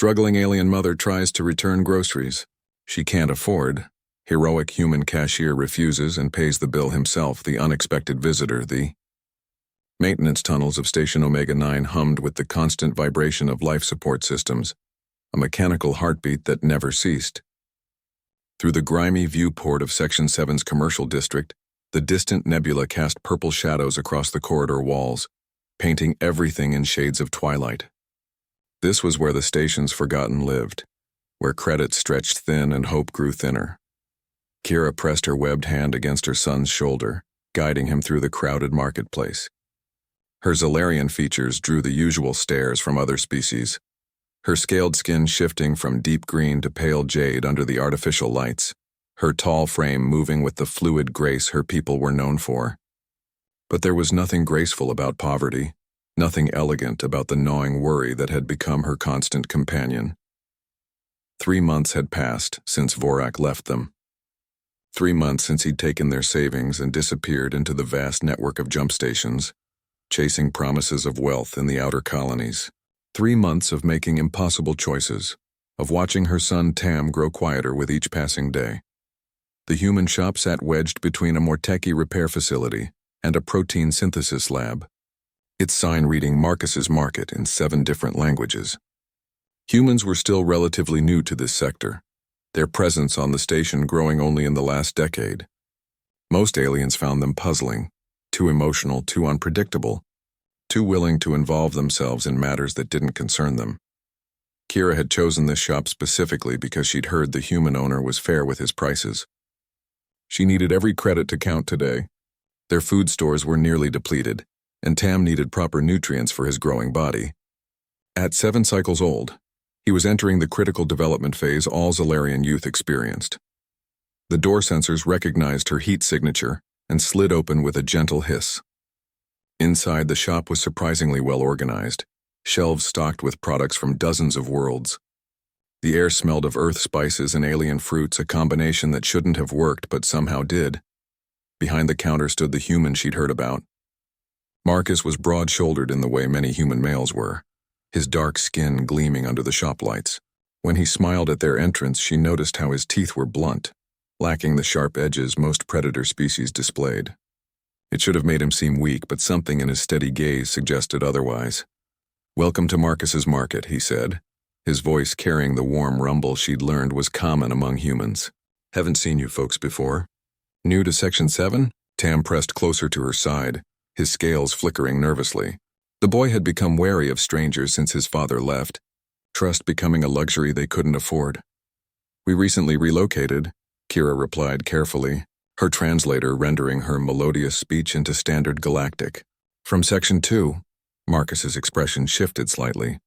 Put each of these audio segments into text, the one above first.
Struggling alien mother tries to return groceries. She can't afford. Heroic human cashier refuses and pays the bill himself, the unexpected visitor. The maintenance tunnels of Station Omega 9 hummed with the constant vibration of life support systems, a mechanical heartbeat that never ceased. Through the grimy viewport of Section 7's commercial district, the distant nebula cast purple shadows across the corridor walls, painting everything in shades of twilight. This was where the station's forgotten lived, where credit stretched thin and hope grew thinner. Kira pressed her webbed hand against her son's shoulder, guiding him through the crowded marketplace. Her Zolarian features drew the usual stares from other species, her scaled skin shifting from deep green to pale jade under the artificial lights, her tall frame moving with the fluid grace her people were known for. But there was nothing graceful about poverty, nothing elegant about the gnawing worry that had become her constant companion. 3 months had passed since Vorak left them. 3 months since he'd taken their savings and disappeared into the vast network of jump stations, chasing promises of wealth in the outer colonies. 3 months of making impossible choices, of watching her son Tam grow quieter with each passing day. The human shop sat wedged between a Morteki repair facility and a protein synthesis lab, its sign reading Marcus's Market in 7 different languages. Humans were still relatively new to this sector, their presence on the station growing only in the last decade. Most aliens found them puzzling, too emotional, too unpredictable, too willing to involve themselves in matters that didn't concern them. Kira had chosen this shop specifically because she'd heard the human owner was fair with his prices. She needed every credit to count today. Their food stores were nearly depleted, and Tam needed proper nutrients for his growing body. At 7 cycles old, he was entering the critical development phase all Zolarian youth experienced. The door sensors recognized her heat signature and slid open with a gentle hiss. Inside, the shop was surprisingly well organized, shelves stocked with products from dozens of worlds. The air smelled of earth spices and alien fruits, a combination that shouldn't have worked but somehow did. Behind the counter stood the human she'd heard about. Marcus was broad-shouldered in the way many human males were, his dark skin gleaming under the shop lights. When he smiled at their entrance, she noticed how his teeth were blunt, lacking the sharp edges most predator species displayed. It should have made him seem weak, but something in his steady gaze suggested otherwise. "Welcome to Marcus's Market," he said, his voice carrying the warm rumble she'd learned was common among humans. "Haven't seen you folks before." "New to Section 7? Tam pressed closer to her side, his scales flickering nervously. The boy had become wary of strangers since his father left, trust becoming a luxury they couldn't afford. "We recently relocated," Kira replied carefully, her translator rendering her melodious speech into standard Galactic. "From Section 2, Marcus's expression shifted slightly.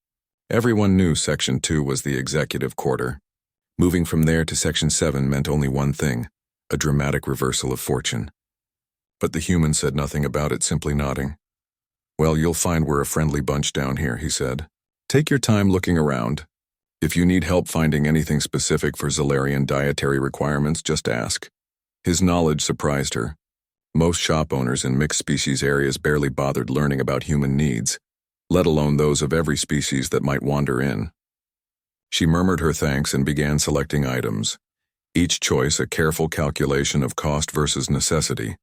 Everyone knew Section 2 was the executive quarter. Moving from there to Section 7 meant only one thing, a dramatic reversal of fortune. But the human said nothing about it, simply nodding. "Well, you'll find we're a friendly bunch down here," he said. "Take your time looking around. If you need help finding anything specific for Zolarian dietary requirements, just ask." His knowledge surprised her. Most shop owners in mixed species areas barely bothered learning about human needs, let alone those of every species that might wander in. She murmured her thanks and began selecting items, each choice a careful calculation of cost versus necessity.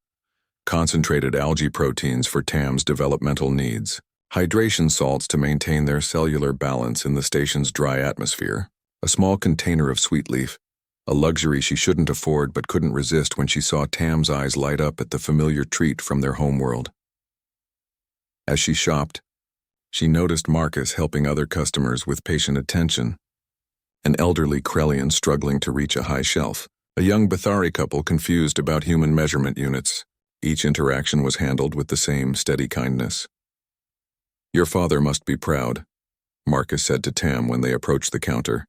Concentrated algae proteins for Tam's developmental needs, hydration salts to maintain their cellular balance in the station's dry atmosphere, a small container of sweet leaf, a luxury she shouldn't afford but couldn't resist when she saw Tam's eyes light up at the familiar treat from their homeworld. As she shopped, she noticed Marcus helping other customers with patient attention, an elderly Krellian struggling to reach a high shelf, a young Bathari couple confused about human measurement units. Each interaction was handled with the same steady kindness. "Your father must be proud," Marcus said to Tam when they approached the counter.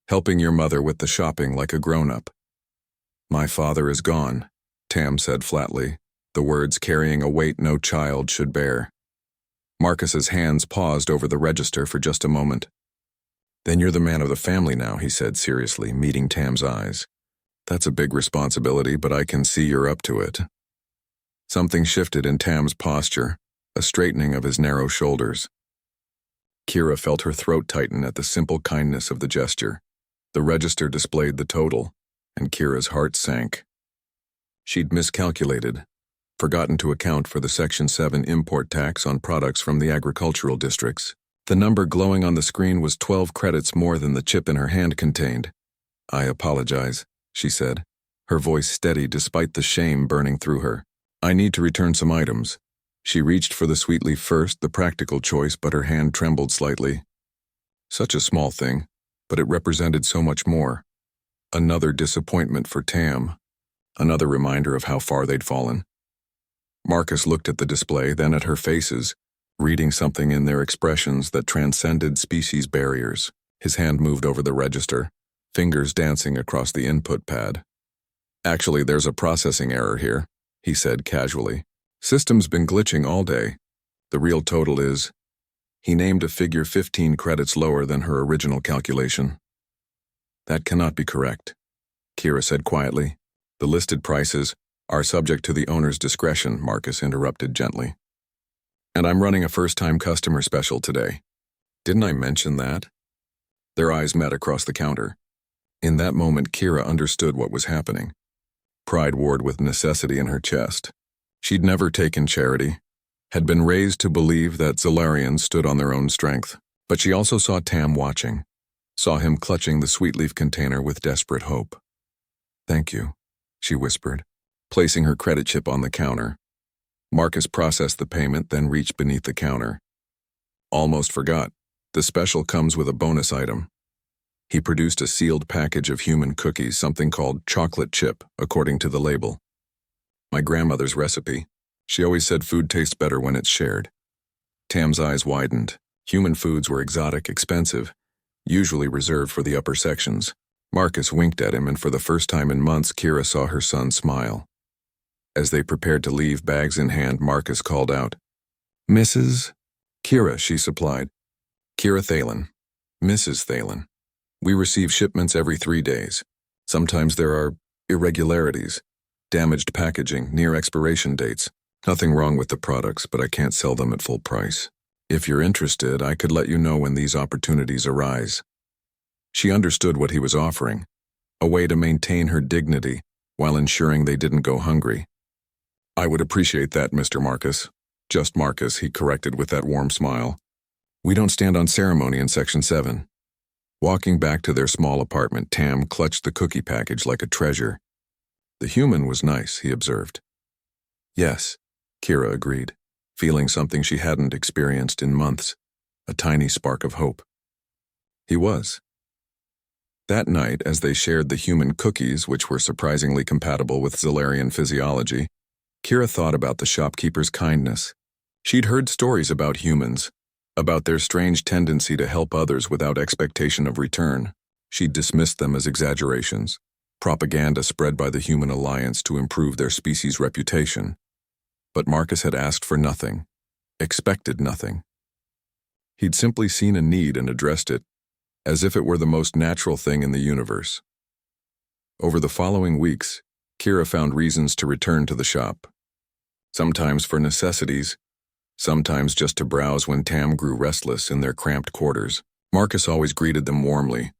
"Helping your mother with the shopping like a grown-up." "My father is gone," Tam said flatly, the words carrying a weight no child should bear. Marcus's hands paused over the register for just a moment. "Then you're the man of the family now," he said seriously, meeting Tam's eyes. "That's a big responsibility, but I can see you're up to it." Something shifted in Tam's posture, a straightening of his narrow shoulders. Kira felt her throat tighten at the simple kindness of the gesture. The register displayed the total, and Kira's heart sank. She'd miscalculated, forgotten to account for the Section 7 import tax on products from the agricultural districts. The number glowing on the screen was 12 credits more than the chip in her hand contained. "I apologize," she said, her voice steady despite the shame burning through her. "I need to return some items." She reached for the sweet leaf first, the practical choice, but her hand trembled slightly. Such a small thing, but it represented so much more. Another disappointment for Tam. Another reminder of how far they'd fallen. Marcus looked at the display, then at her faces, reading something in their expressions that transcended species barriers. His hand moved over the register, fingers dancing across the input pad. "Actually, there's a processing error here," he said casually. "System's been glitching all day. The real total is..." He named a figure 15 credits lower than her original calculation. "That cannot be correct," Kira said quietly. "The listed prices are subject to the owner's discretion," Marcus interrupted gently. "And I'm running a first-time customer special today. Didn't I mention that?" Their eyes met across the counter. In that moment, Kira understood what was happening. Pride warred with necessity in her chest. She'd never taken charity, had been raised to believe that Zolarians stood on their own strength. But she also saw Tam watching, saw him clutching the sweet leaf container with desperate hope. "Thank you," she whispered, placing her credit chip on the counter. Marcus processed the payment, then reached beneath the counter. "Almost forgot. The special comes with a bonus item." He produced a sealed package of human cookies, something called chocolate chip, according to the label. "My grandmother's recipe. She always said food tastes better when it's shared." Tam's eyes widened. Human foods were exotic, expensive, usually reserved for the upper sections. Marcus winked at him, and for the first time in months, Kira saw her son smile. As they prepared to leave, bags in hand, Marcus called out, "Mrs. Kira," she supplied. "Kira Thalen. Mrs. Thalen. We receive shipments every 3 days. Sometimes there are irregularities, damaged packaging, near expiration dates. Nothing wrong with the products, but I can't sell them at full price. If you're interested, I could let you know when these opportunities arise." She understood what he was offering, a way to maintain her dignity while ensuring they didn't go hungry. "I would appreciate that, Mr. Marcus." "Just Marcus," he corrected with that warm smile. "We don't stand on ceremony in Section 7. Walking back to their small apartment, Tam clutched the cookie package like a treasure. "The human was nice," he observed. "Yes," Kira agreed, feeling something she hadn't experienced in months, a tiny spark of hope. He was. That night, as they shared the human cookies, which were surprisingly compatible with Zolarian physiology, Kira thought about the shopkeeper's kindness. She'd heard stories about humans, about their strange tendency to help others without expectation of return. She'd dismissed them as exaggerations, propaganda spread by the Human Alliance to improve their species' reputation. But Marcus had asked for nothing, expected nothing. He'd simply seen a need and addressed it, as if it were the most natural thing in the universe. Over the following weeks, Kira found reasons to return to the shop. Sometimes for necessities, sometimes just to browse when Tam grew restless in their cramped quarters. Marcus always greeted them warmly,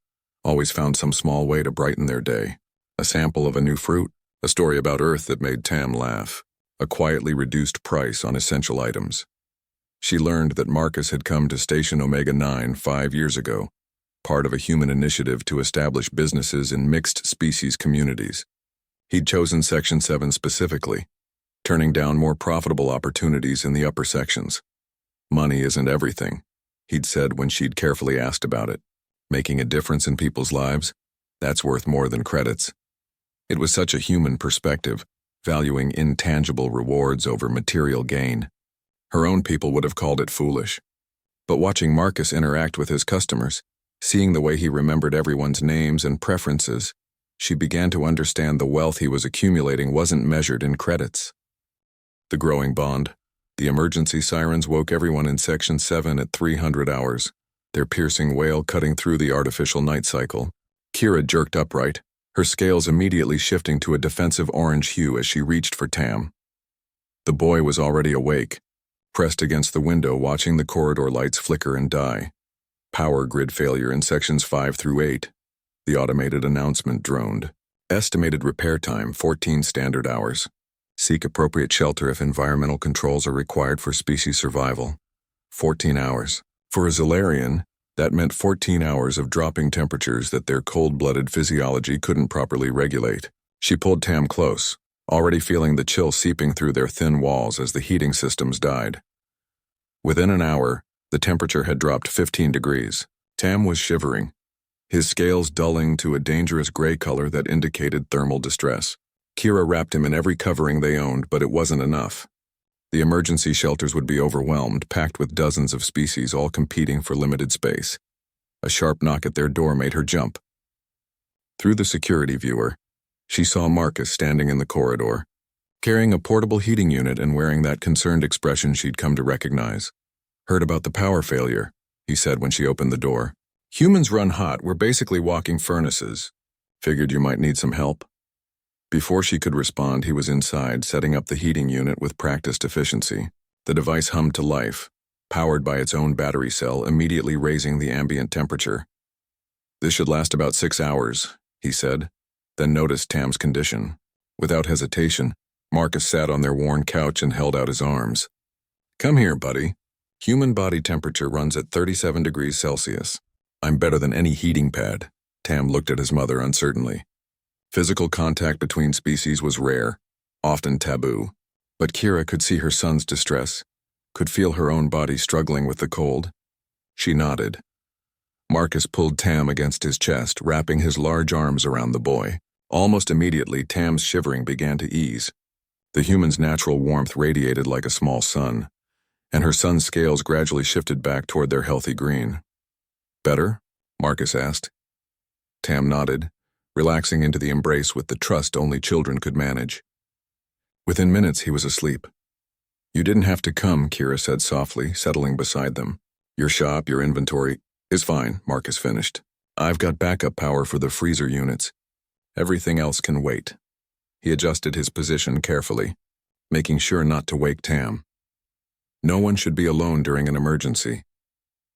always found some small way to brighten their day. A sample of a new fruit, a story about Earth that made Tam laugh, a quietly reduced price on essential items. She learned that Marcus had come to Station Omega-9 5 years ago, part of a human initiative to establish businesses in mixed-species communities. He'd chosen Section 7 specifically, turning down more profitable opportunities in the upper sections. "Money isn't everything," he'd said when she'd carefully asked about it. "Making a difference in people's lives, that's worth more than credits." It was such a human perspective, valuing intangible rewards over material gain. Her own people would have called it foolish. But watching Marcus interact with his customers, seeing the way he remembered everyone's names and preferences, she began to understand the wealth he was accumulating wasn't measured in credits. The growing bond. The emergency sirens woke everyone in Section 7 at 300 hours, their piercing wail cutting through the artificial night cycle. Kira jerked upright, her scales immediately shifting to a defensive orange hue as she reached for Tam. The boy was already awake, pressed against the window watching the corridor lights flicker and die. Power grid failure in sections 5 through 8. The automated announcement droned. Estimated repair time 14 standard hours. Seek appropriate shelter if environmental controls are required for species survival. 14 hours. For a Zolarian, that meant 14 hours of dropping temperatures that their cold-blooded physiology couldn't properly regulate. She pulled Tam close, already feeling the chill seeping through their thin walls as the heating systems died. Within an hour, the temperature had dropped 15 degrees. Tam was shivering, his scales dulling to a dangerous gray color that indicated thermal distress. Kira wrapped him in every covering they owned, but it wasn't enough. The emergency shelters would be overwhelmed, packed with dozens of species all competing for limited space. A sharp knock at their door made her jump. Through the security viewer, she saw Marcus standing in the corridor, carrying a portable heating unit and wearing that concerned expression she'd come to recognize. "Heard about the power failure," he said when she opened the door. "Humans run hot, we're basically walking furnaces. Figured you might need some help." Before she could respond, he was inside, setting up the heating unit with practiced efficiency. The device hummed to life, powered by its own battery cell, immediately raising the ambient temperature. "This should last about 6 hours," he said, then noticed Tam's condition. Without hesitation, Marcus sat on their worn couch and held out his arms. "Come here, buddy. Human body temperature runs at 37 degrees Celsius. I'm better than any heating pad." Tam looked at his mother uncertainly. Physical contact between species was rare, often taboo, but Kira could see her son's distress, could feel her own body struggling with the cold. She nodded. Marcus pulled Tam against his chest, wrapping his large arms around the boy. Almost immediately, Tam's shivering began to ease. The human's natural warmth radiated like a small sun, and her son's scales gradually shifted back toward their healthy green. "Better?" Marcus asked. Tam nodded, relaxing into the embrace with the trust only children could manage. Within minutes, he was asleep. "You didn't have to come," Kira said softly, settling beside them. "Your shop, your inventory is fine," Marcus finished. "I've got backup power for the freezer units. Everything else can wait." He adjusted his position carefully, making sure not to wake Tam. No one should be alone during an emergency.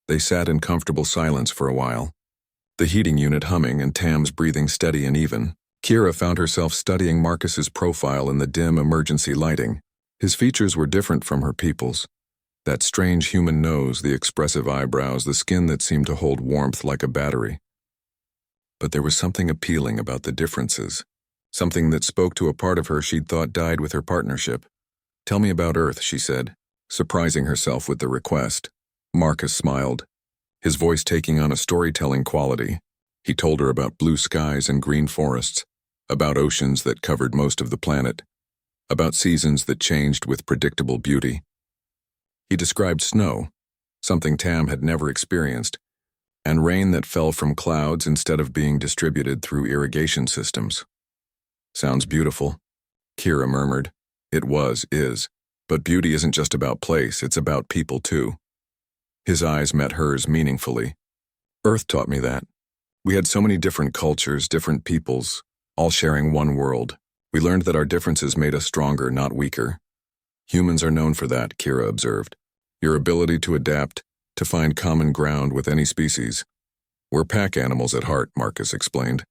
They sat in comfortable silence for a while, the heating unit humming and Tam's breathing steady and even. Kira found herself studying Marcus's profile in the dim emergency lighting. His features were different from her people's. That strange human nose, the expressive eyebrows, the skin that seemed to hold warmth like a battery. But there was something appealing about the differences, something that spoke to a part of her she'd thought died with her partnership. "Tell me about Earth," she said, surprising herself with the request. Marcus smiled, his voice taking on a storytelling quality. He told her about blue skies and green forests, about oceans that covered most of the planet, about seasons that changed with predictable beauty. He described snow, something Tam had never experienced, and rain that fell from clouds instead of being distributed through irrigation systems. "Sounds beautiful," Kira murmured. "It is. But beauty isn't just about place, it's about people too." His eyes met hers meaningfully. "Earth taught me that. We had so many different cultures, different peoples, all sharing one world. We learned that our differences made us stronger, not weaker. Humans are known for that," Kira observed. "Your ability to adapt, to find common ground with any species. We're pack animals at heart," Marcus explained.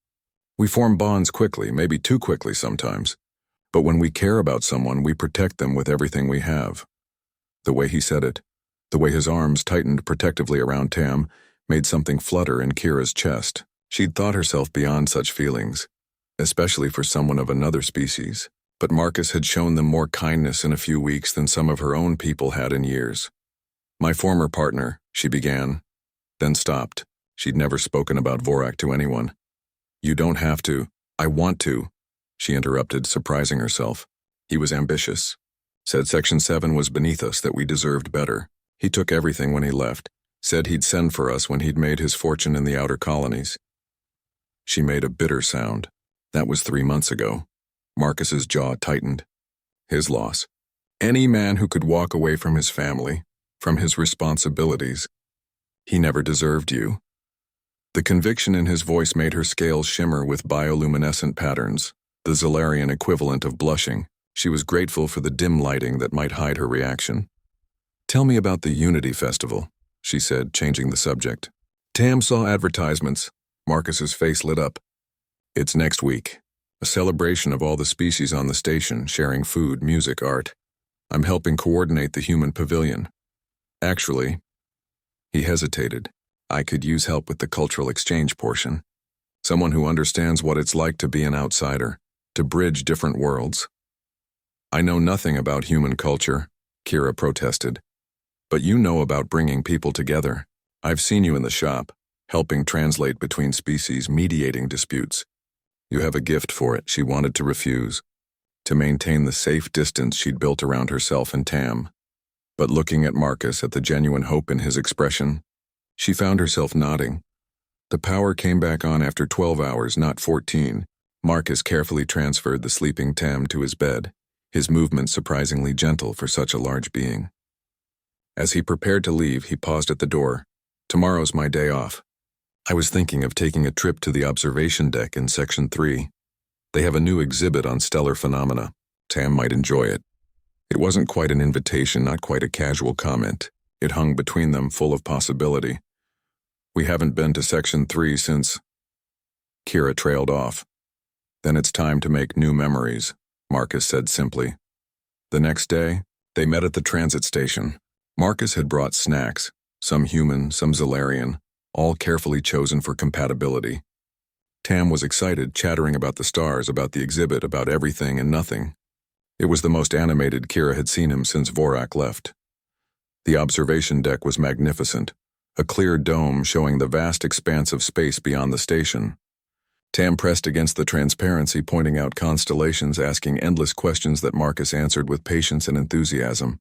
"We form bonds quickly, maybe too quickly sometimes. But when we care about someone, we protect them with everything we have." The way he said it, the way his arms tightened protectively around Tam, made something flutter in Kira's chest. She'd thought herself beyond such feelings, especially for someone of another species. But Marcus had shown them more kindness in a few weeks than some of her own people had in years. "My former partner," she began, then stopped. She'd never spoken about Vorak to anyone. "You don't have to." "I want to," she interrupted, surprising herself. "He was ambitious. Said Section 7 was beneath us, that we deserved better. He took everything when he left. Said he'd send for us when he'd made his fortune in the outer colonies." She made a bitter sound. That was 3 months ago. Marcus's jaw tightened. His loss. Any man who could walk away from his family, from his responsibilities. He never deserved you. The conviction in his voice made her scales shimmer with bioluminescent patterns, the Zolarian equivalent of blushing. She was grateful for the dim lighting that might hide her reaction. Tell me about the Unity Festival, she said, changing the subject. Tam saw advertisements. Marcus's face lit up. It's next week. A celebration of all the species on the station, sharing food, music, art. I'm helping coordinate the human pavilion. Actually, he hesitated. I could use help with the cultural exchange portion. Someone who understands what it's like to be an outsider, to bridge different worlds. I know nothing about human culture, Kira protested. But you know about bringing people together. I've seen you in the shop, helping translate between species, mediating disputes. You have a gift for it, she wanted to refuse, to maintain the safe distance she'd built around herself and Tam. But looking at Marcus, at the genuine hope in his expression, she found herself nodding. The power came back on after 12 hours, not 14. Marcus carefully transferred the sleeping Tam to his bed, his movements surprisingly gentle for such a large being. As he prepared to leave, he paused at the door. Tomorrow's my day off. I was thinking of taking a trip to the observation deck in Section 3. They have a new exhibit on stellar phenomena. Tam might enjoy it. It wasn't quite an invitation, not quite a casual comment. It hung between them, full of possibility. We haven't been to Section 3 since... Kira trailed off. Then it's time to make new memories, Marcus said simply. The next day, they met at the transit station. Marcus had brought snacks, some human, some Zalarian, all carefully chosen for compatibility. Tam was excited, chattering about the stars, about the exhibit, about everything and nothing. It was the most animated Kira had seen him since Vorak left. The observation deck was magnificent, a clear dome showing the vast expanse of space beyond the station. Tam pressed against the transparency, pointing out constellations, asking endless questions that Marcus answered with patience and enthusiasm.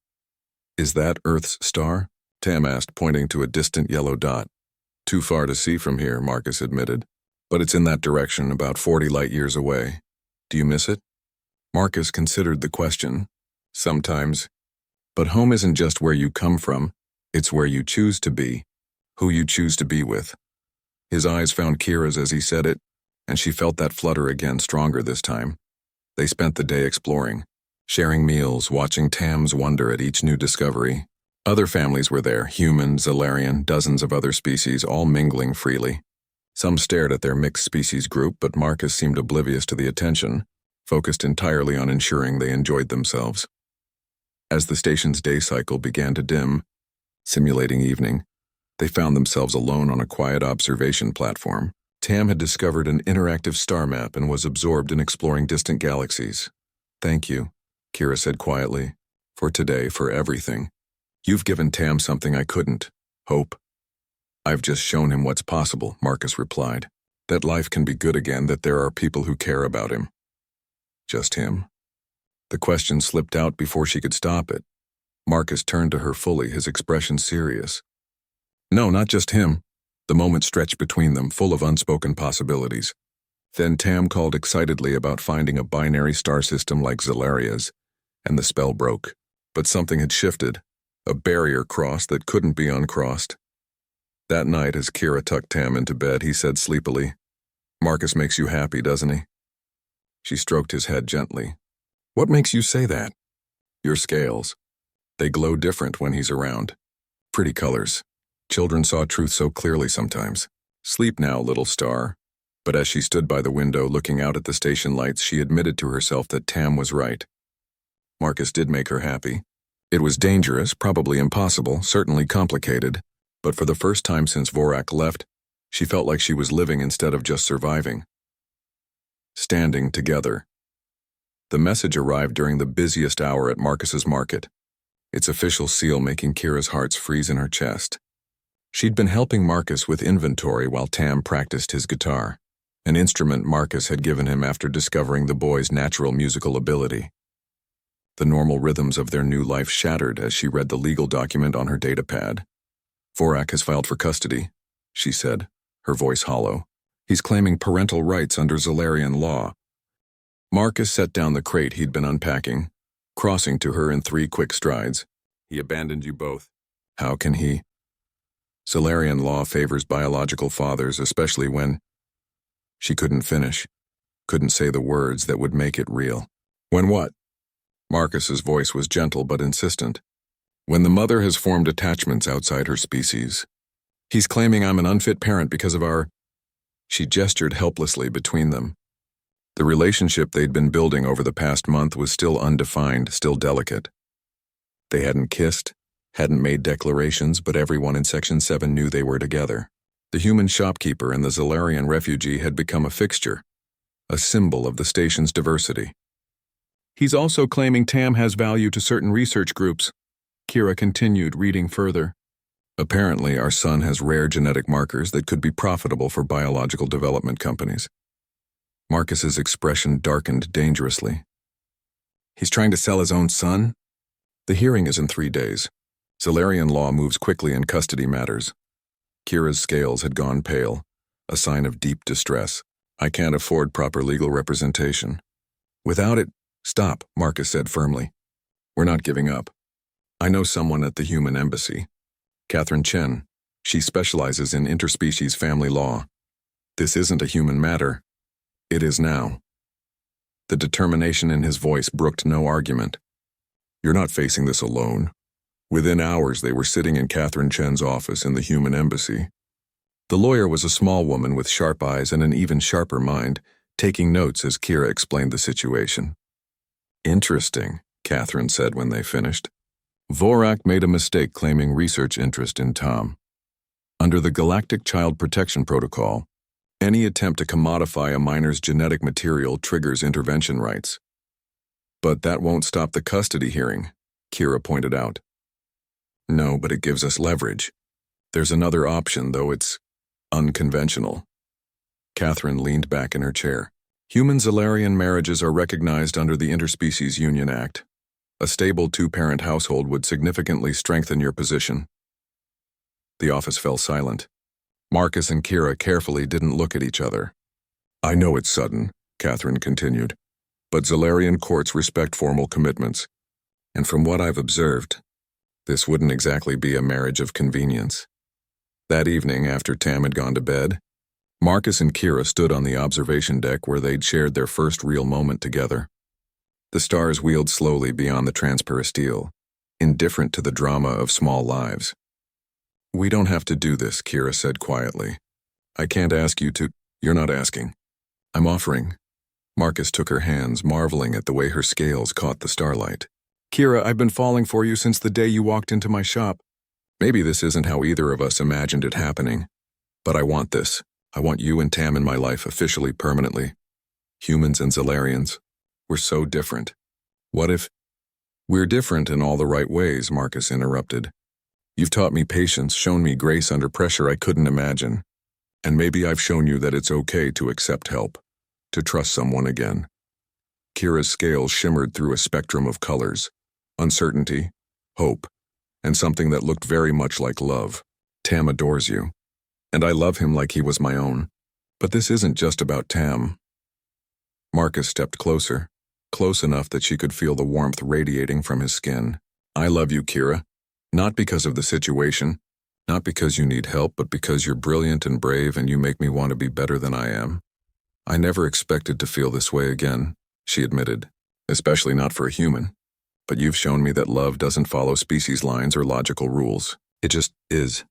Is that Earth's star? Tam asked, pointing to a distant yellow dot. Too far to see from here, Marcus admitted. But it's in that direction, about 40 light-years away. Do you miss it? Marcus considered the question. Sometimes. But home isn't just where you come from, it's where you choose to be, who you choose to be with. His eyes found Kira's as he said it, and she felt that flutter again, stronger this time. They spent the day exploring, sharing meals, watching Tam's wonder at each new discovery. Other families were there, human, Zalarian, dozens of other species, all mingling freely. Some stared at their mixed species group, but Marcus seemed oblivious to the attention, focused entirely on ensuring they enjoyed themselves. As the station's day cycle began to dim, simulating evening, they found themselves alone on a quiet observation platform. Tam had discovered an interactive star map and was absorbed in exploring distant galaxies. Thank you, Kira said quietly, for today, for everything. You've given Tam something I couldn't, hope. I've just shown him what's possible, Marcus replied. That life can be good again, that there are people who care about him. Just him? The question slipped out before she could stop it. Marcus turned to her fully, his expression serious. No, not just him. The moment stretched between them, full of unspoken possibilities. Then Tam called excitedly about finding a binary star system like Zalaria's, and the spell broke. But something had shifted, a barrier crossed that couldn't be uncrossed. That night, as Kira tucked Tam into bed, he said sleepily, Marcus makes you happy, doesn't he? She stroked his head gently. What makes you say that? Your scales. They glow different when he's around. Pretty colors. Children saw truth so clearly sometimes. Sleep now, little star. But as she stood by the window looking out at the station lights, she admitted to herself that Tam was right. Marcus did make her happy. It was dangerous, probably impossible, certainly complicated, but for the first time since Vorak left, she felt like she was living instead of just surviving. Standing together. The message arrived during the busiest hour at Marcus's market, its official seal making Kira's hearts freeze in her chest. She'd been helping Marcus with inventory while Tam practiced his guitar, an instrument Marcus had given him after discovering the boy's natural musical ability. The normal rhythms of their new life shattered as she read the legal document on her datapad. Vorak has filed for custody, she said, her voice hollow. He's claiming parental rights under Zalarian law. Marcus set down the crate he'd been unpacking, crossing to her in 3 quick strides. He abandoned you both. How can he? Zalarian law favors biological fathers, especially when... She couldn't finish, couldn't say the words that would make it real. When what? Marcus's voice was gentle but insistent. When the mother has formed attachments outside her species. He's claiming I'm an unfit parent because of our... She gestured helplessly between them. The relationship they'd been building over the past month was still undefined, still delicate. They hadn't kissed, hadn't made declarations, but everyone in Section 7 knew they were together. The human shopkeeper and the Zalarian refugee had become a fixture, a symbol of the station's diversity. He's also claiming Tam has value to certain research groups. Kira continued, reading further. Apparently, our son has rare genetic markers that could be profitable for biological development companies. Marcus's expression darkened dangerously. He's trying to sell his own son? The hearing is in 3 days. Zalarian law moves quickly in custody matters. Kira's scales had gone pale, a sign of deep distress. I can't afford proper legal representation. Without it, stop, Marcus said firmly. We're not giving up. I know someone at the Human Embassy. Catherine Chen. She specializes in interspecies family law. This isn't a human matter. It is now. The determination in his voice brooked no argument. You're not facing this alone. Within hours, they were sitting in Catherine Chen's office in the Human Embassy. The lawyer was a small woman with sharp eyes and an even sharper mind, taking notes as Kira explained the situation. Interesting, Catherine said when they finished. Vorak made a mistake claiming research interest in Tom. Under the Galactic Child Protection Protocol, any attempt to commodify a minor's genetic material triggers intervention rights. But that won't stop the custody hearing, Kira pointed out. No, but it gives us leverage. There's another option, though it's unconventional. Catherine leaned back in her chair. Human Zalarian marriages are recognized under the Interspecies Union Act. A stable 2-parent household would significantly strengthen your position. The office fell silent. Marcus and Kira carefully didn't look at each other. I know it's sudden, Catherine continued, but Zalarian courts respect formal commitments. And from what I've observed, this wouldn't exactly be a marriage of convenience. That evening, after Tam had gone to bed, Marcus and Kira stood on the observation deck where they'd shared their first real moment together. The stars wheeled slowly beyond the transperistile, indifferent to the drama of small lives. We don't have to do this, Kira said quietly. I can't ask you to... You're not asking. I'm offering. Marcus took her hands, marveling at the way her scales caught the starlight. Kira, I've been falling for you since the day you walked into my shop. Maybe this isn't how either of us imagined it happening. But I want this. I want you and Tam in my life officially, permanently. Humans and Zalarians. We're so different. What if... We're different in all the right ways, Marcus interrupted. You've taught me patience, shown me grace under pressure I couldn't imagine. And maybe I've shown you that it's okay to accept help, to trust someone again. Kira's scales shimmered through a spectrum of colors. Uncertainty, hope, and something that looked very much like love. Tam adores you. And I love him like he was my own. But this isn't just about Tam. Marcus stepped closer, close enough that she could feel the warmth radiating from his skin. I love you, Kira. Not because of the situation, not because you need help, but because you're brilliant and brave and you make me want to be better than I am. I never expected to feel this way again, she admitted, especially not for a human. But you've shown me that love doesn't follow species lines or logical rules. It just is.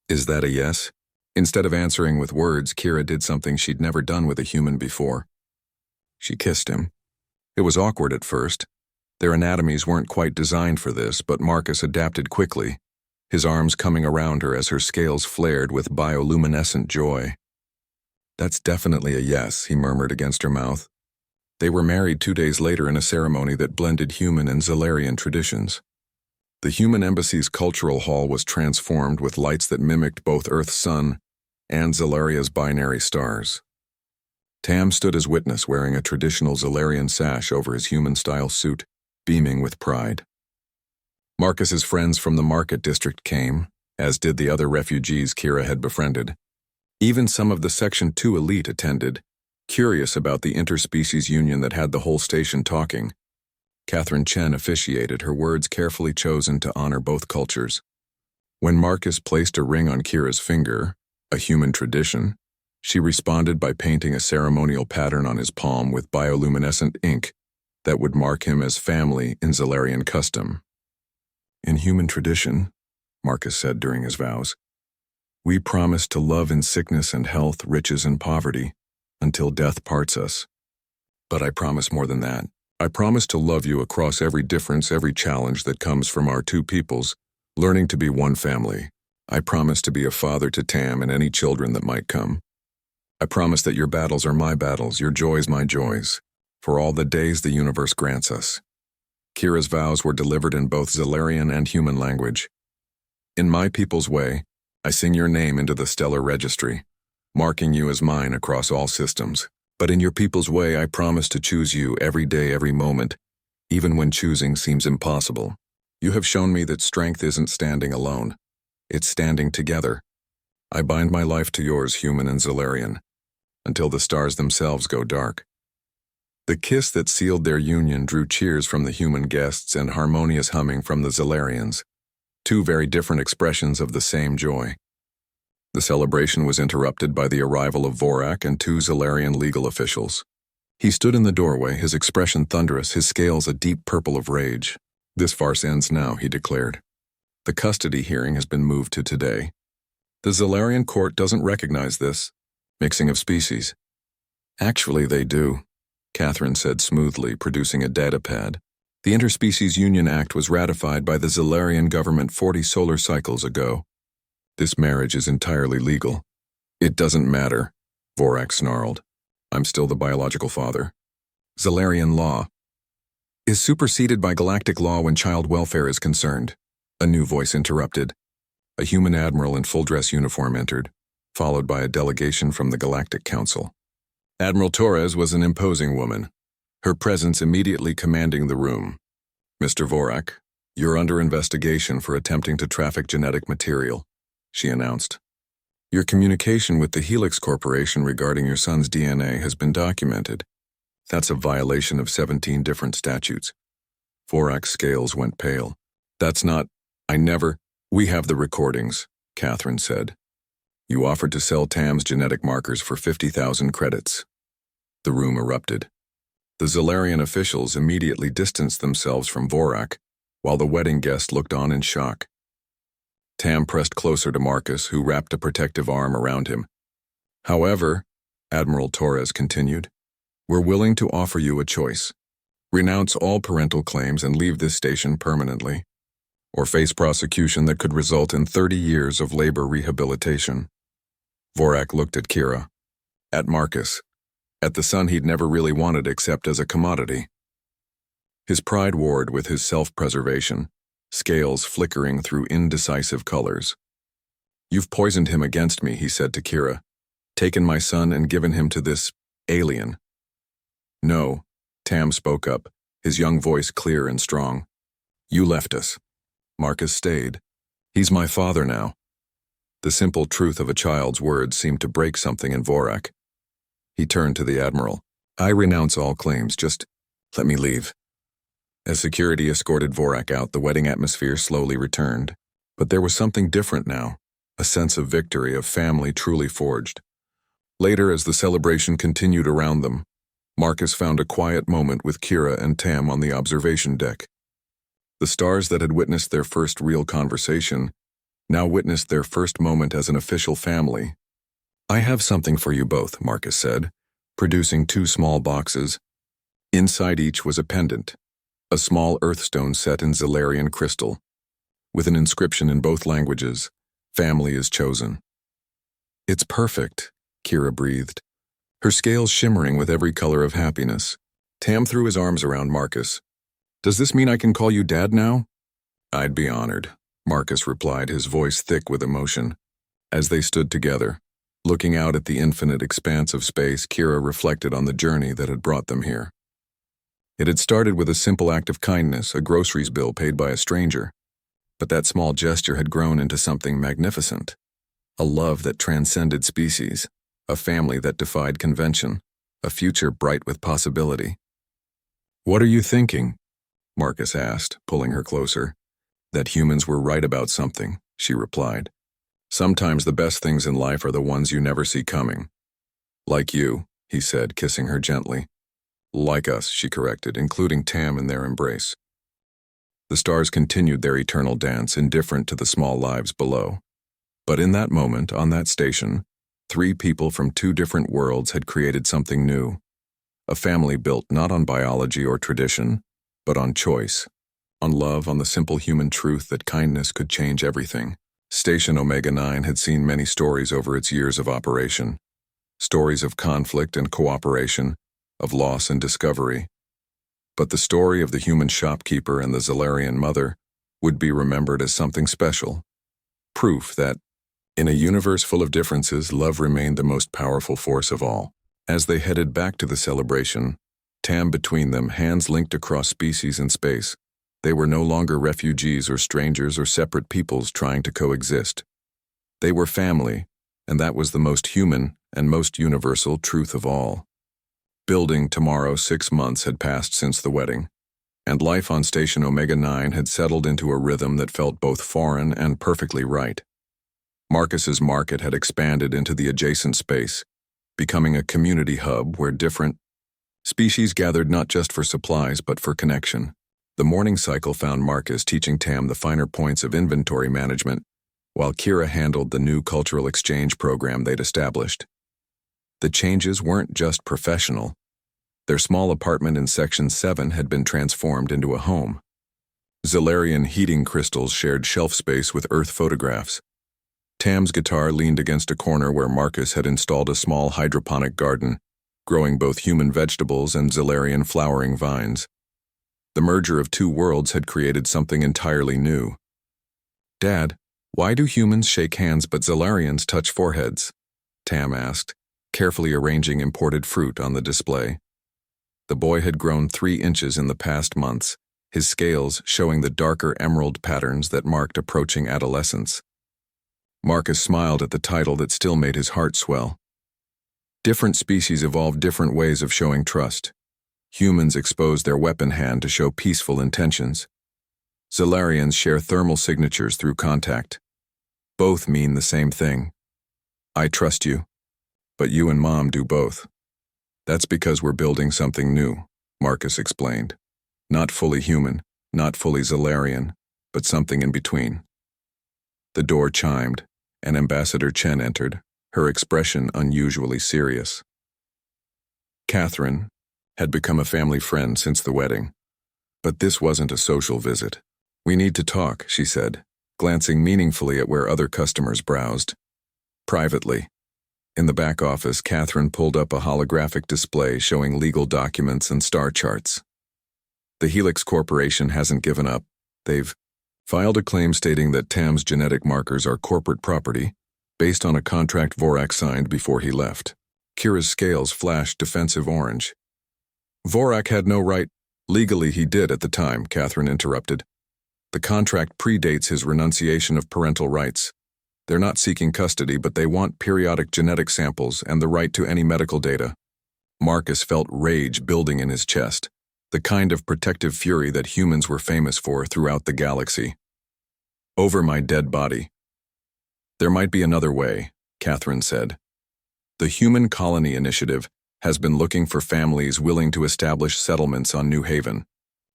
Is that a yes? Instead of answering with words, Kira did something she'd never done with a human before. She kissed him. It was awkward at first. Their anatomies weren't quite designed for this, but Marcus adapted quickly, his arms coming around her as her scales flared with bioluminescent joy. That's definitely a yes, he murmured against her mouth. They were married 2 days later in a ceremony that blended human and Zalarian traditions. The Human Embassy's cultural hall was transformed with lights that mimicked both Earth's sun and Zalaria's binary stars. Tam stood as witness wearing a traditional Zalarian sash over his human-style suit, beaming with pride. Marcus's friends from the market district came, as did the other refugees Kira had befriended. Even some of the Section 2 elite attended, curious about the interspecies union that had the whole station talking. Catherine Chen officiated, her words carefully chosen to honor both cultures. When Marcus placed a ring on Kira's finger, a human tradition, she responded by painting a ceremonial pattern on his palm with bioluminescent ink that would mark him as family in Zalarian custom. In human tradition, Marcus said during his vows, we promise to love in sickness and health, riches and poverty, until death parts us. But I promise more than that. I promise to love you across every difference, every challenge that comes from our two peoples, learning to be one family. I promise to be a father to Tam and any children that might come. I promise that your battles are my battles, your joys my joys, for all the days the universe grants us. Kira's vows were delivered in both Zellarian and human language. In my people's way, I sing your name into the stellar registry, marking you as mine across all systems. But in your people's way, I promise to choose you every day, every moment, even when choosing seems impossible. You have shown me that strength isn't standing alone. It's standing together. I bind my life to yours, human and Zellarian, until the stars themselves go dark. The kiss that sealed their union drew cheers from the human guests and harmonious humming from the Zellarians, two very different expressions of the same joy. The celebration was interrupted by the arrival of Vorak and two Zellarian legal officials. He stood in the doorway, his expression thunderous, his scales a deep purple of rage. This farce ends now, he declared. The custody hearing has been moved to today. The Zellarian court doesn't recognize this mixing of species. Actually, they do, Catherine said smoothly, producing a datapad. The Interspecies Union Act was ratified by the Zellarian government 40 solar cycles ago. This marriage is entirely legal. It doesn't matter, Vorak snarled. I'm still the biological father. Zellarian law is superseded by galactic law when child welfare is concerned. A new voice interrupted. A human admiral in full dress uniform entered, followed by a delegation from the Galactic Council. Admiral Torres was an imposing woman, her presence immediately commanding the room. Mr. Vorak, you're under investigation for attempting to traffic genetic material, she announced. Your communication with the Helix Corporation regarding your son's DNA has been documented. That's a violation of 17 different statutes. Vorak's scales went pale. That's not, we have the recordings, Catherine said. You offered to sell Tam's genetic markers for 50,000 credits. The room erupted. The Zellarian officials immediately distanced themselves from Vorak, while the wedding guest looked on in shock. Tam pressed closer to Marcus, who wrapped a protective arm around him. However, Admiral Torres continued, we're willing to offer you a choice. Renounce all parental claims and leave this station permanently, or face prosecution that could result in 30 years of labor rehabilitation. Vorak looked at Kira, at Marcus, at the son he'd never really wanted except as a commodity. His pride warred with his self-preservation, scales flickering through indecisive colors. You've poisoned him against me, he said to Kira, taken my son and given him to this alien. No, Tam spoke up, his young voice clear and strong. You left us. Marcus stayed. He's my father now. The simple truth of a child's words seemed to break something in Vorak. He turned to the Admiral. I renounce all claims, just let me leave. As security escorted Vorak out, the wedding atmosphere slowly returned. But there was something different now, a sense of victory, of family truly forged. Later, as the celebration continued around them, Marcus found a quiet moment with Kira and Tam on the observation deck. The stars that had witnessed their first real conversation now witnessed their first moment as an official family. I have something for you both, Marcus said, producing 2 small boxes. Inside each was a pendant, a small earthstone set in Zellarian crystal, with an inscription in both languages, family is chosen. It's perfect, Kira breathed, her scales shimmering with every color of happiness. Tam threw his arms around Marcus. Does this mean I can call you Dad now? I'd be honored, Marcus replied, his voice thick with emotion. As they stood together, looking out at the infinite expanse of space, Kira reflected on the journey that had brought them here. It had started with a simple act of kindness, a groceries bill paid by a stranger. But that small gesture had grown into something magnificent. A love that transcended species, a family that defied convention, a future bright with possibility. What are you thinking? Marcus asked, pulling her closer. That humans were right about something, she replied. Sometimes the best things in life are the ones you never see coming. Like you, he said, kissing her gently. Like us, she corrected, including Tam in their embrace. The stars continued their eternal dance, indifferent to the small lives below. But in that moment, on that station, 3 people from 2 different worlds had created something new. A family built not on biology or tradition, but on choice, on love, on the simple human truth that kindness could change everything. Station Omega 9 had seen many stories over its years of operation. Stories of conflict and cooperation, of loss and discovery. But the story of the human shopkeeper and the Zalarian mother would be remembered as something special. Proof that, in a universe full of differences, love remained the most powerful force of all. As they headed back to the celebration, Tam between them, hands linked across species and space, they were no longer refugees or strangers or separate peoples trying to coexist. They were family, and that was the most human and most universal truth of all. Building tomorrow, 6 months had passed since the wedding, and life on Station Omega 9 had settled into a rhythm that felt both foreign and perfectly right. Marcus's market had expanded into the adjacent space, becoming a community hub where different species gathered not just for supplies but for connection. The morning cycle found Marcus teaching Tam the finer points of inventory management, while Kira handled the new cultural exchange program they'd established. The changes weren't just professional. Their small apartment in Section 7 had been transformed into a home. Zalarian heating crystals shared shelf space with Earth photographs. Tam's guitar leaned against a corner where Marcus had installed a small hydroponic garden, growing both human vegetables and Zalarian flowering vines. The merger of 2 worlds had created something entirely new. "Dad, why do humans shake hands but Zalarians touch foreheads?" Tam asked, carefully arranging imported fruit on the display. The boy had grown 3 inches in the past months, his scales showing the darker emerald patterns that marked approaching adolescence. Marcus smiled at the title that still made his heart swell. Different species evolved different ways of showing trust. Humans expose their weapon hand to show peaceful intentions. Zalarians share thermal signatures through contact. Both mean the same thing. I trust you, but you and Mom do both. That's because we're building something new, Marcus explained. Not fully human, not fully Zalarian, but something in between. The door chimed, and Ambassador Chen entered, her expression unusually serious. Catherine had become a family friend since the wedding. But this wasn't a social visit. "We need to talk," she said, glancing meaningfully at where other customers browsed. Privately. In the back office, Catherine pulled up a holographic display showing legal documents and star charts. "The Helix Corporation hasn't given up. They've filed a claim stating that Tam's genetic markers are corporate property, based on a contract Vorak signed before he left." Kira's scales flashed defensive orange. "Vorak had no right." "Legally he did at the time," Catherine interrupted. "The contract predates his renunciation of parental rights. They're not seeking custody, but they want periodic genetic samples and the right to any medical data." Marcus felt rage building in his chest, the kind of protective fury that humans were famous for throughout the galaxy. "Over my dead body." "There might be another way," Catherine said. "The Human Colony Initiative has been looking for families willing to establish settlements on New Haven.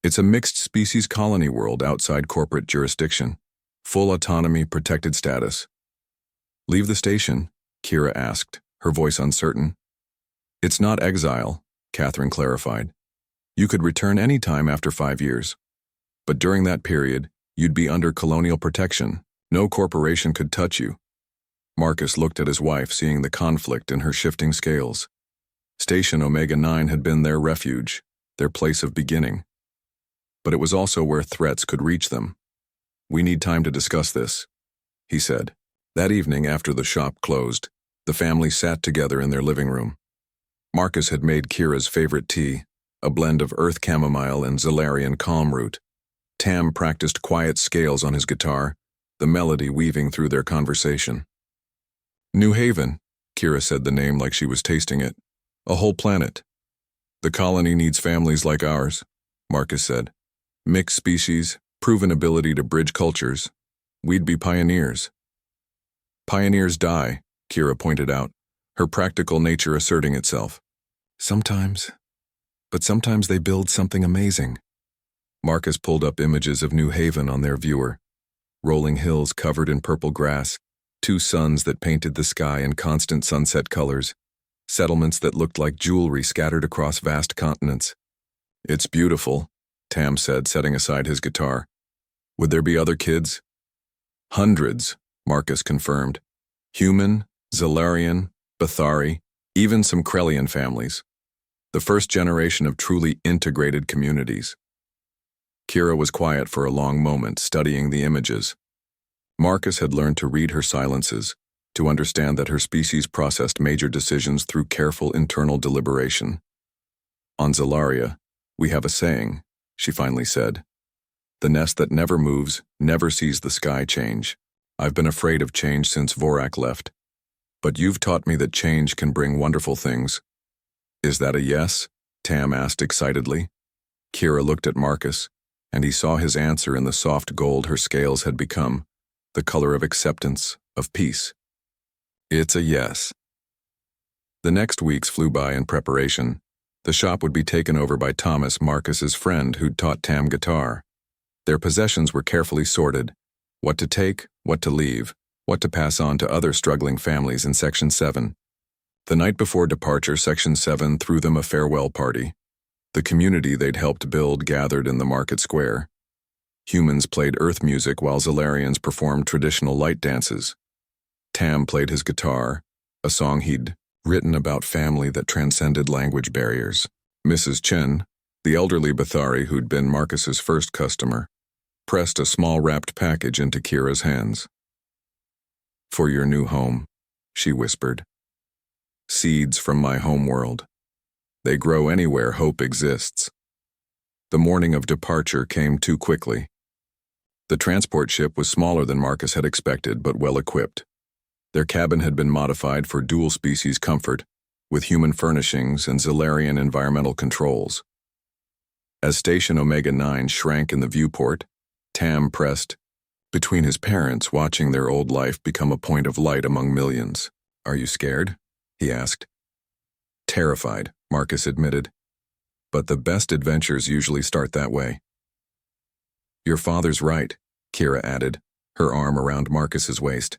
It's a mixed-species colony world outside corporate jurisdiction. Full autonomy, protected status." "Leave the station?" Kira asked, her voice uncertain. "It's not exile," Catherine clarified. "You could return any time after 5 years. But during that period, you'd be under colonial protection. No corporation could touch you." Marcus looked at his wife, seeing the conflict in her shifting scales. Station Omega 9 had been their refuge, their place of beginning. But it was also where threats could reach them. "We need time to discuss this," he said. That evening, after the shop closed, the family sat together in their living room. Marcus had made Kira's favorite tea, a blend of earth chamomile and Zalarian calm root. Tam practiced quiet scales on his guitar, the melody weaving through their conversation. "New Haven," Kira said the name like she was tasting it. "A whole planet. The colony needs families like ours," Marcus said. "Mixed species, proven ability to bridge cultures. We'd be pioneers." "Pioneers die," Kira pointed out, her practical nature asserting itself. "Sometimes. But sometimes they build something amazing." Marcus pulled up images of New Haven on their viewer. Rolling hills covered in purple grass, two suns that painted the sky in constant sunset colors, settlements that looked like jewelry scattered across vast continents. "It's beautiful," Tam said, setting aside his guitar. "Would there be other kids?" "Hundreds," Marcus confirmed. "Human, Zalarian, Bathari, even some Krellian families. The first generation of truly integrated communities." Kira was quiet for a long moment, studying the images. Marcus had learned to read her silences, to understand that her species processed major decisions through careful internal deliberation. "On Zalaria, we have a saying," she finally said. "The nest that never moves, never sees the sky change. I've been afraid of change since Vorak left. But you've taught me that change can bring wonderful things." "Is that a yes?" Tam asked excitedly. Kira looked at Marcus, and he saw his answer in the soft gold her scales had become, the color of acceptance, of peace. "It's a yes." The next weeks flew by in preparation. The shop would be taken over by Thomas, Marcus's friend who'd taught Tam guitar. Their possessions were carefully sorted: what to take, what to leave, what to pass on to other struggling families in Section 7. The night before departure, Section 7 threw them a farewell party. The community they'd helped build gathered in the market square. Humans played earth music while Zalarians performed traditional light dances. Tam played his guitar, a song he'd written about family that transcended language barriers. Mrs. Chen, the elderly Bathari who'd been Marcus's first customer, pressed a small wrapped package into Kira's hands. "For your new home," she whispered. "Seeds from my home world. They grow anywhere hope exists." The morning of departure came too quickly. The transport ship was smaller than Marcus had expected, but well equipped. Their cabin had been modified for dual-species comfort, with human furnishings and Zalarian environmental controls. As Station Omega-9 shrank in the viewport, Tam pressed between his parents, watching their old life become a point of light among millions. "Are you scared?" he asked. "Terrified," Marcus admitted. "But the best adventures usually start that way." "Your father's right," Kira added, her arm around Marcus's waist.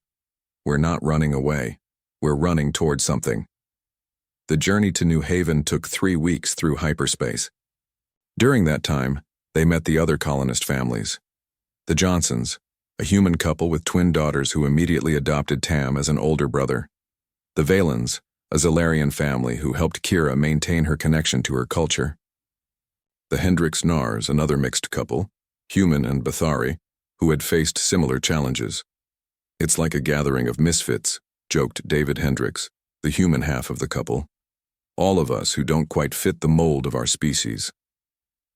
"We're not running away. We're running toward something." The journey to New Haven took 3 weeks through hyperspace. During that time, they met the other colonist families. The Johnsons, a human couple with twin daughters who immediately adopted Tam as an older brother. The Valens, a Zalarian family who helped Kira maintain her connection to her culture. The Hendricks-Nars, another mixed couple, human and Bathari, who had faced similar challenges. "It's like a gathering of misfits," joked David Hendricks, the human half of the couple. "All of us who don't quite fit the mold of our species."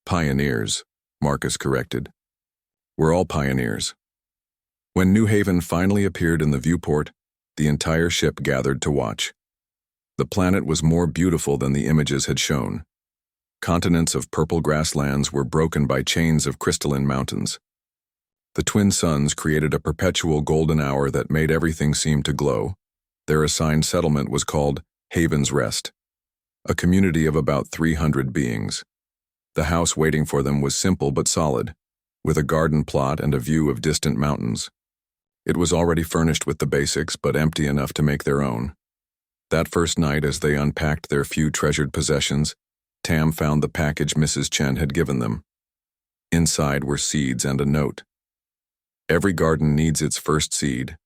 "Pioneers," Marcus corrected. "We're all pioneers." When New Haven finally appeared in the viewport, the entire ship gathered to watch. The planet was more beautiful than the images had shown. Continents of purple grasslands were broken by chains of crystalline mountains. The twin suns created a perpetual golden hour that made everything seem to glow. Their assigned settlement was called Haven's Rest, a community of about 300 beings. The house waiting for them was simple but solid, with a garden plot and a view of distant mountains. It was already furnished with the basics, but empty enough to make their own. That first night, as they unpacked their few treasured possessions, Tam found the package Mrs. Chen had given them. Inside were seeds and a note. "Every garden needs its first seed.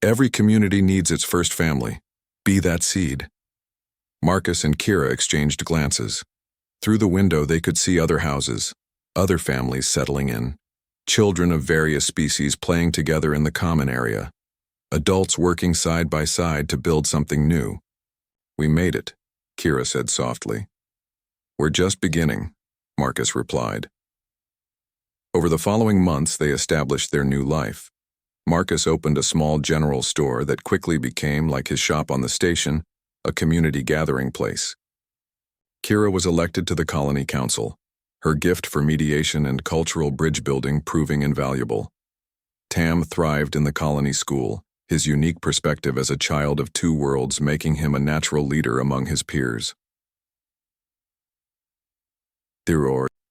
Every community needs its first family. Be that seed." Marcus and Kira exchanged glances. Through the window they could see other houses, other families settling in, children of various species playing together in the common area, adults working side by side to build something new. "We made it," Kira said softly. "We're just beginning," Marcus replied. Over the following months they established their new life. Marcus opened a small general store that quickly became, like his shop on the station, a community gathering place. Kira was elected to the Colony Council, her gift for mediation and cultural bridge building proving invaluable. Tam thrived in the colony school, his unique perspective as a child of two worlds making him a natural leader among his peers.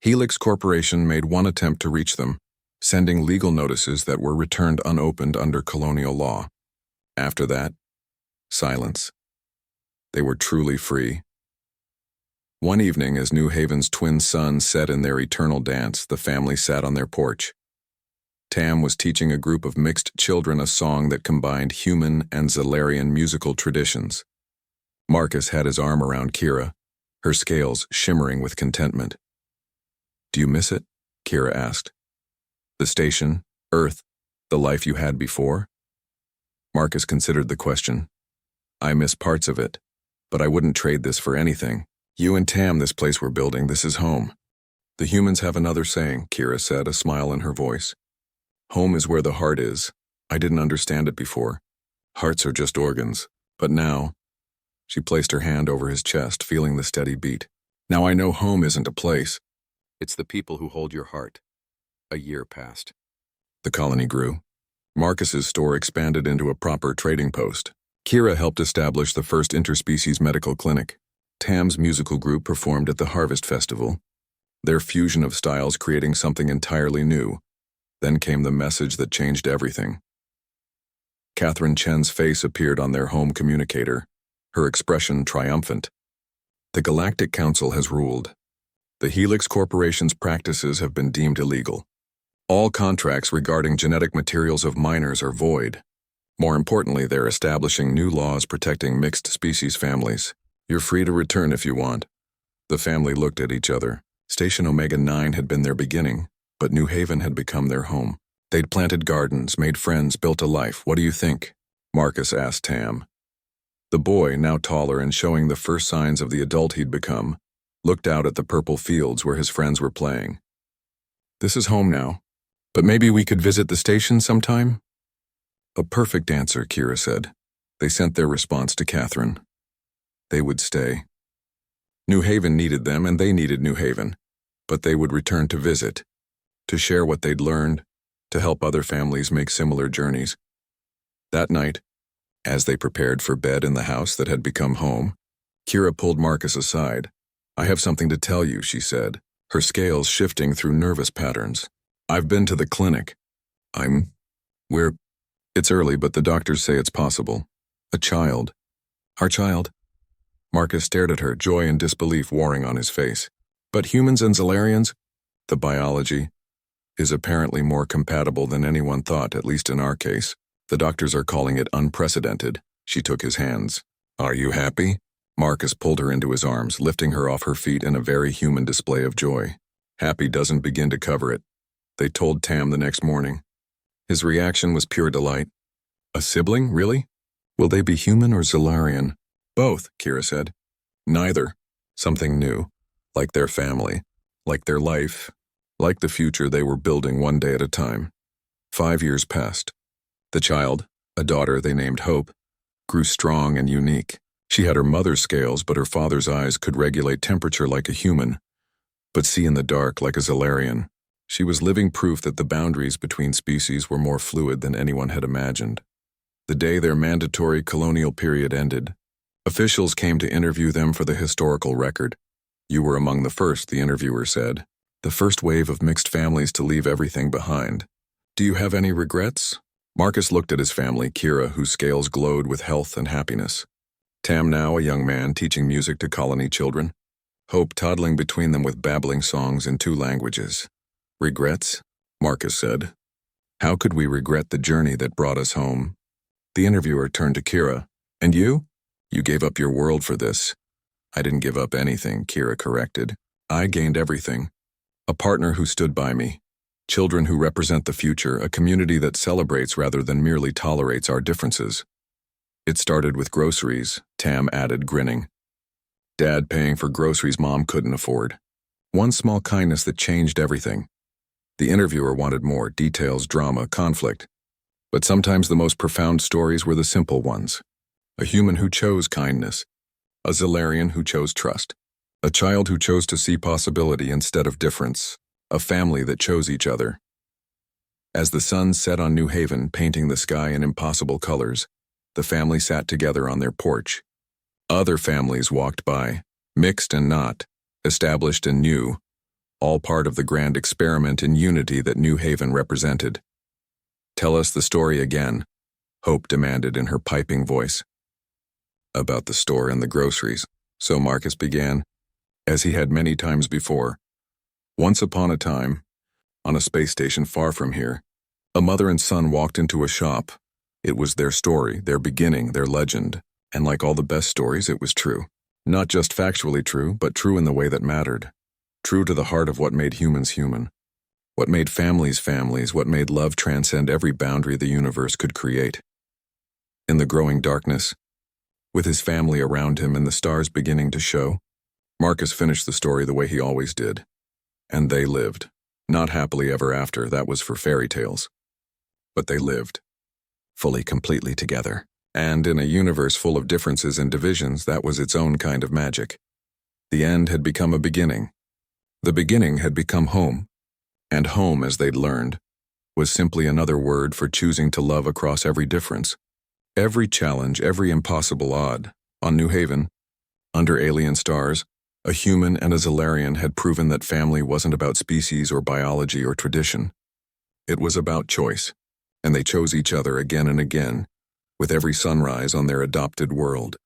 Helix Corporation made one attempt to reach them, sending legal notices that were returned unopened under colonial law. After that, silence. They were truly free. One evening, as New Haven's twin suns set in their eternal dance, the family sat on their porch. Tam was teaching a group of mixed children a song that combined human and Zellarian musical traditions. Marcus had his arm around Kira, her scales shimmering with contentment. "Do you miss it?" Kira asked. "The station, Earth, the life you had before?" Marcus considered the question. "I miss parts of it, but I wouldn't trade this for anything. You and Tam, this place we're building, this is home." "The humans have another saying," Kira said, a smile in her voice. "Home is where the heart is. I didn't understand it before. Hearts are just organs. But now," she placed her hand over his chest, feeling the steady beat. "Now I know home isn't a place. It's the people who hold your heart." A year passed. The colony grew. Marcus's store expanded into a proper trading post. Kira helped establish the first interspecies medical clinic. Tam's musical group performed at the Harvest Festival, their fusion of styles creating something entirely new. Then came the message that changed everything. Catherine Chen's face appeared on their home communicator, her expression triumphant. "The Galactic Council has ruled. The Helix Corporation's practices have been deemed illegal. All contracts regarding genetic materials of minors are void. More importantly, they're establishing new laws protecting mixed species families. You're free to return if you want." The family looked at each other. Station Omega-9 had been their beginning, but New Haven had become their home. They'd planted gardens, made friends, built a life. "What do you think?" Marcus asked Tam. The boy, now taller and showing the first signs of the adult he'd become, looked out at the purple fields where his friends were playing. "This is home now, but maybe we could visit the station sometime?" "A perfect answer," Kira said. They sent their response to Catherine. They would stay. New Haven needed them and they needed New Haven, but they would return to visit, to share what they'd learned, to help other families make similar journeys. That night, as they prepared for bed in the house that had become home, Kira pulled Marcus aside. "I have something to tell you," she said, her scales shifting through nervous patterns. "I've been to the clinic. It's early, but the doctors say it's possible. A child. Our child." Marcus stared at her, joy and disbelief warring on his face. "But humans and Zellarians? The biology is apparently more compatible than anyone thought, at least in our case. The doctors are calling it unprecedented." She took his hands. "Are you happy?" Marcus pulled her into his arms, lifting her off her feet in a very human display of joy. Happy doesn't begin to cover it, they told Tam the next morning. His reaction was pure delight. "A sibling, really? Will they be human or Zellarian?" "Both," Kira said. "Neither. Something new. Like their family. Like their life. Like the future they were building one day at a time." 5 years passed. The child, a daughter they named Hope, grew strong and unique. She had her mother's scales, but her father's eyes could regulate temperature like a human, but see in the dark like a Zellarian. She was living proof that the boundaries between species were more fluid than anyone had imagined. The day their mandatory colonial period ended, officials came to interview them for the historical record. "You were among the first," the interviewer said. "The first wave of mixed families to leave everything behind. Do you have any regrets?" Marcus looked at his family, Kira, whose scales glowed with health and happiness. Tam, now a young man teaching music to colony children. Hope toddling between them with babbling songs in 2 languages. "Regrets?" Marcus said. "How could we regret the journey that brought us home?" The interviewer turned to Kira. "And you? You gave up your world for this." "I didn't give up anything," Kira corrected. "I gained everything. A partner who stood by me. Children who represent the future, a community that celebrates rather than merely tolerates our differences." "It started with groceries," Tam added, grinning. "Dad paying for groceries Mom couldn't afford. One small kindness that changed everything." The interviewer wanted more details, drama, conflict. But sometimes the most profound stories were the simple ones. A human who chose kindness. A Zellarian who chose trust. A child who chose to see possibility instead of difference. A family that chose each other. As the sun set on New Haven, painting the sky in impossible colors, the family sat together on their porch. Other families walked by, mixed and not, established and new, all part of the grand experiment in unity that New Haven represented. "Tell us the story again," Hope demanded in her piping voice. "About the store and the groceries," so Marcus began, as he had many times before. "Once upon a time, on a space station far from here, a mother and son walked into a shop. It was their story, their beginning, their legend, and like all the best stories, it was true. Not just factually true, but true in the way that mattered. True to the heart of what made humans human. What made families families, what made love transcend every boundary the universe could create. In the growing darkness, with his family around him and the stars beginning to show, Marcus finished the story the way he always did. And they lived. Not happily ever after, that was for fairy tales. But they lived. Fully, completely together. And in a universe full of differences and divisions, that was its own kind of magic. The end had become a beginning. The beginning had become home. And home, as they'd learned, was simply another word for choosing to love across every difference. Every challenge, every impossible odd. On New Haven, under alien stars, a human and a Zalarian had proven that family wasn't about species or biology or tradition. It was about choice, and they chose each other again and again, with every sunrise on their adopted world.